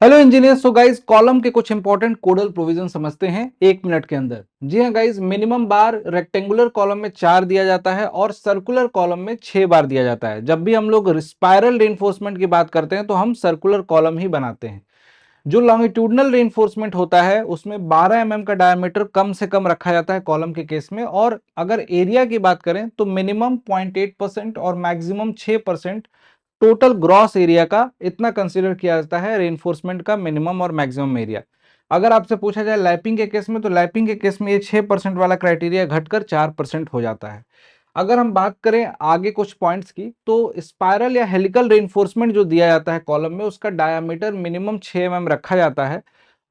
Hello engineer. So guys, column के कुछ important कोडल provision समझते हैं 1 मिनट के अंदर। जी हाँ गाइस, मिनिमम बार रेक्टेंगुलर कॉलम में 4 दिया जाता है और सर्कुलर कॉलम में 6 बार दिया जाता है। जब भी हम लोग स्पाइरल रेनफोर्समेंट की बात करते हैं तो हम सर्कुलर कॉलम ही बनाते हैं। जो लॉन्गिट्यूडनल रेनफोर्समेंट होता है उसमें 12 का डायमीटर कम से कम रखा जाता है कॉलम के केस में। और अगर एरिया की बात करें तो मिनिमम 0.8% और मैक्सिमम 6% टोटल ग्रॉस एरिया का इतना कंसीडर किया जाता है रेनफोर्समेंट का मिनिमम और मैक्सिमम एरिया। अगर आपसे पूछा जाए लैपिंग के केस में, तो लैपिंग के केस में ये 6% वाला क्राइटेरिया घटकर 4% हो जाता है। अगर हम बात करें आगे कुछ पॉइंट्स की, तो स्पाइरल या हेलिकल रेनफोर्समेंट जो दिया जाता है कॉलम में, उसका डायामीटर मिनिमम 6 रखा जाता है।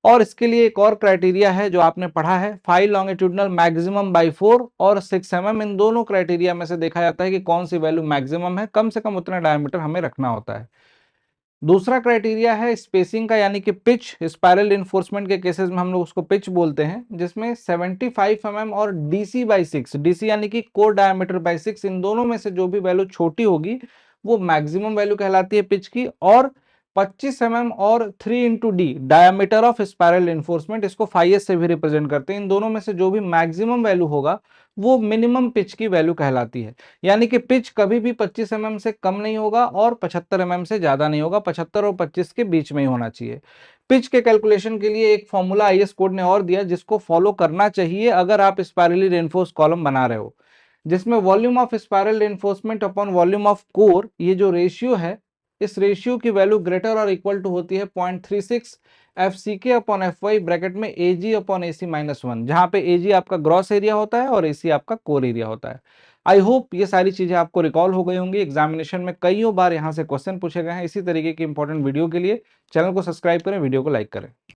और इसके लिए एक और क्राइटेरिया है जो आपने पढ़ा है, 5 लॉन्गिट्यूडनल मैक्सिमम बाई 4 और 6 इन दोनों क्राइटेरिया में से देखा जाता है कि कौन सी वैल्यू मैक्सिमम है। कम से कम उतना डायमीटर हमें रखना होता है। दूसरा क्राइटेरिया है स्पेसिंग का, यानी कि पिच। स्पाइरल इन्फोर्समेंट के केसेस में हम लोग उसको पिच बोलते हैं, जिसमें 75 और डीसी बाई 6, डीसी यानी कि कोर डायमीटर बाई 6, इन दोनों में से जो भी वैल्यू छोटी होगी वो मैक्सिमम वैल्यू कहलाती है पिच की। और 25 और 3 into D diameter of spiral enforcement, इसको 5s से भी रिप्रेजेंट करते हैं। इन दोनों में से जो भी मैक्सिमम वैल्यू होगा वो मिनिमम पिच की वैल्यू कहलाती है। यानी कि पिच कभी भी 25 से कम नहीं होगा और 75 से ज्यादा नहीं होगा, 75 और 25 के बीच में ही होना चाहिए। पिच के कैलकुलेशन के लिए एक फॉर्मूला आईएस कोड ने और दिया जिसको फॉलो करना चाहिए अगर आप स्पाइरली रेनफोर्स कॉलम बना रहे हो, जिसमें volume of spiral reinforcement upon volume of core, ये जो रेशियो है, इस रेशियो की वैल्यू ग्रेटर और इक्वल टू होती है 0.36 एफ सी के अपॉन एफ वाई ब्रैकेट में ए जी अपॉन ए सी -1, जहां पे ए जी आपका ग्रॉस एरिया होता है और ए सी आपका कोर एरिया होता है। आई होप ये सारी चीजें आपको रिकॉल हो गई होंगी। एग्जामिनेशन में कईयों बार यहाँ से क्वेश्चन पूछे गए हैं। इसी तरीके की इंपॉर्टेंट वीडियो के लिए चैनल को सब्सक्राइब करें, वीडियो को लाइक करें।